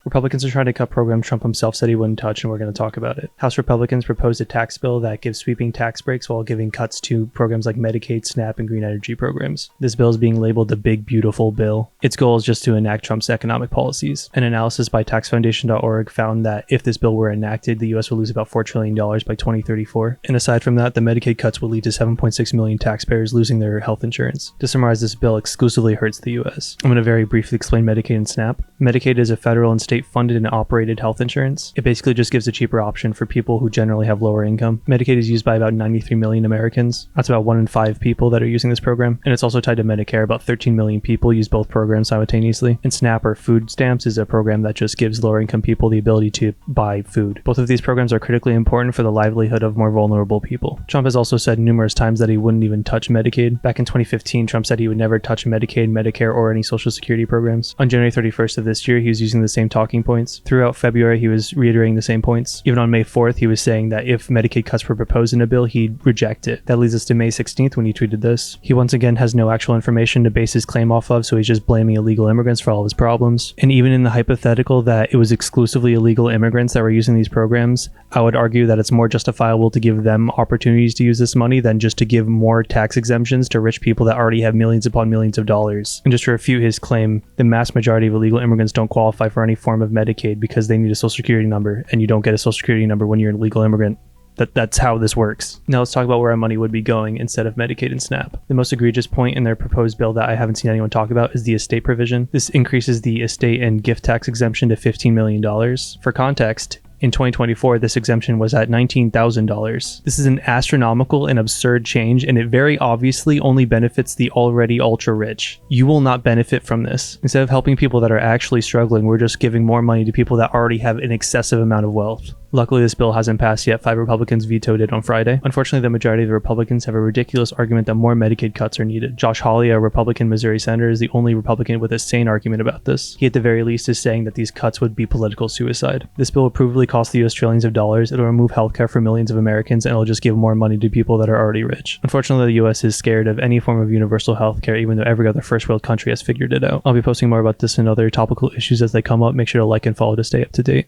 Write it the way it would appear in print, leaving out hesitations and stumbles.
Republicans are trying to cut programs Trump himself said he wouldn't touch, and we're going to talk about it. House Republicans proposed a tax bill that gives sweeping tax breaks while giving cuts to programs like Medicaid, SNAP, and green energy programs. This bill is being labeled the Big Beautiful Bill. Its goal is just to enact Trump's economic policies. An analysis by taxfoundation.org found that if this bill were enacted, the US would lose about $4 trillion by 2034. And aside from that, the Medicaid cuts will lead to 7.6 million taxpayers losing their health insurance. To summarize, this bill exclusively hurts the US. I'm going to very briefly explain Medicaid and SNAP. Medicaid is a federal and state funded and operated health insurance. It basically just gives a cheaper option for people who generally have lower income. Medicaid is used by about 93 million Americans. That's about 1 in 5 people that are using this program. And it's also tied to Medicare. About 13 million people use both programs simultaneously. And SNAP, or food stamps, is a program that just gives lower income people the ability to buy food. Both of these programs are critically important for the livelihood of more vulnerable people. Trump has also said numerous times that he wouldn't even touch Medicaid. Back in 2015, Trump said he would never touch Medicaid, Medicare, or any social security programs. On January 31st of this year, he was using the same talking points. Throughout February, he was reiterating the same points. Even on May 4th, he was saying that if Medicaid cuts were proposed in a bill, he'd reject it. That leads us to May 16th when he tweeted this. He once again has no actual information to base his claim off of, so he's just blaming illegal immigrants for all of his problems. And even in the hypothetical that it was exclusively illegal immigrants that were using these programs, I would argue that it's more justifiable to give them opportunities to use this money than just to give more tax exemptions to rich people that already have millions upon millions of dollars. And just to refute his claim, the mass majority of illegal immigrants don't qualify for any form of Medicaid because they need a social security number, and you don't get a social security number when you're an illegal immigrant. That's how this works. Now let's talk about where our money would be going instead of Medicaid and SNAP. The most egregious point in their proposed bill that I haven't seen anyone talk about is the estate provision. This increases the estate and gift tax exemption to $15 million. For context, in 2024, this exemption was at $19,000. This is an astronomical and absurd change, and it very obviously only benefits the already ultra rich. You will not benefit from this. Instead of helping people that are actually struggling, we're just giving more money to people that already have an excessive amount of wealth. Luckily, this bill hasn't passed yet. 5 Republicans vetoed it on Friday. Unfortunately, the majority of the Republicans have a ridiculous argument that more Medicaid cuts are needed. Josh Hawley, a Republican Missouri senator, is the only Republican with a sane argument about this. He at the very least is saying that these cuts would be political suicide. This bill will provably cost the US trillions of dollars. It'll remove healthcare for millions of Americans, and it'll just give more money to people that are already rich. Unfortunately, the US is scared of any form of universal healthcare, even though every other first world country has figured it out. I'll be posting more about this and other topical issues as they come up. Make sure to like and follow to stay up to date.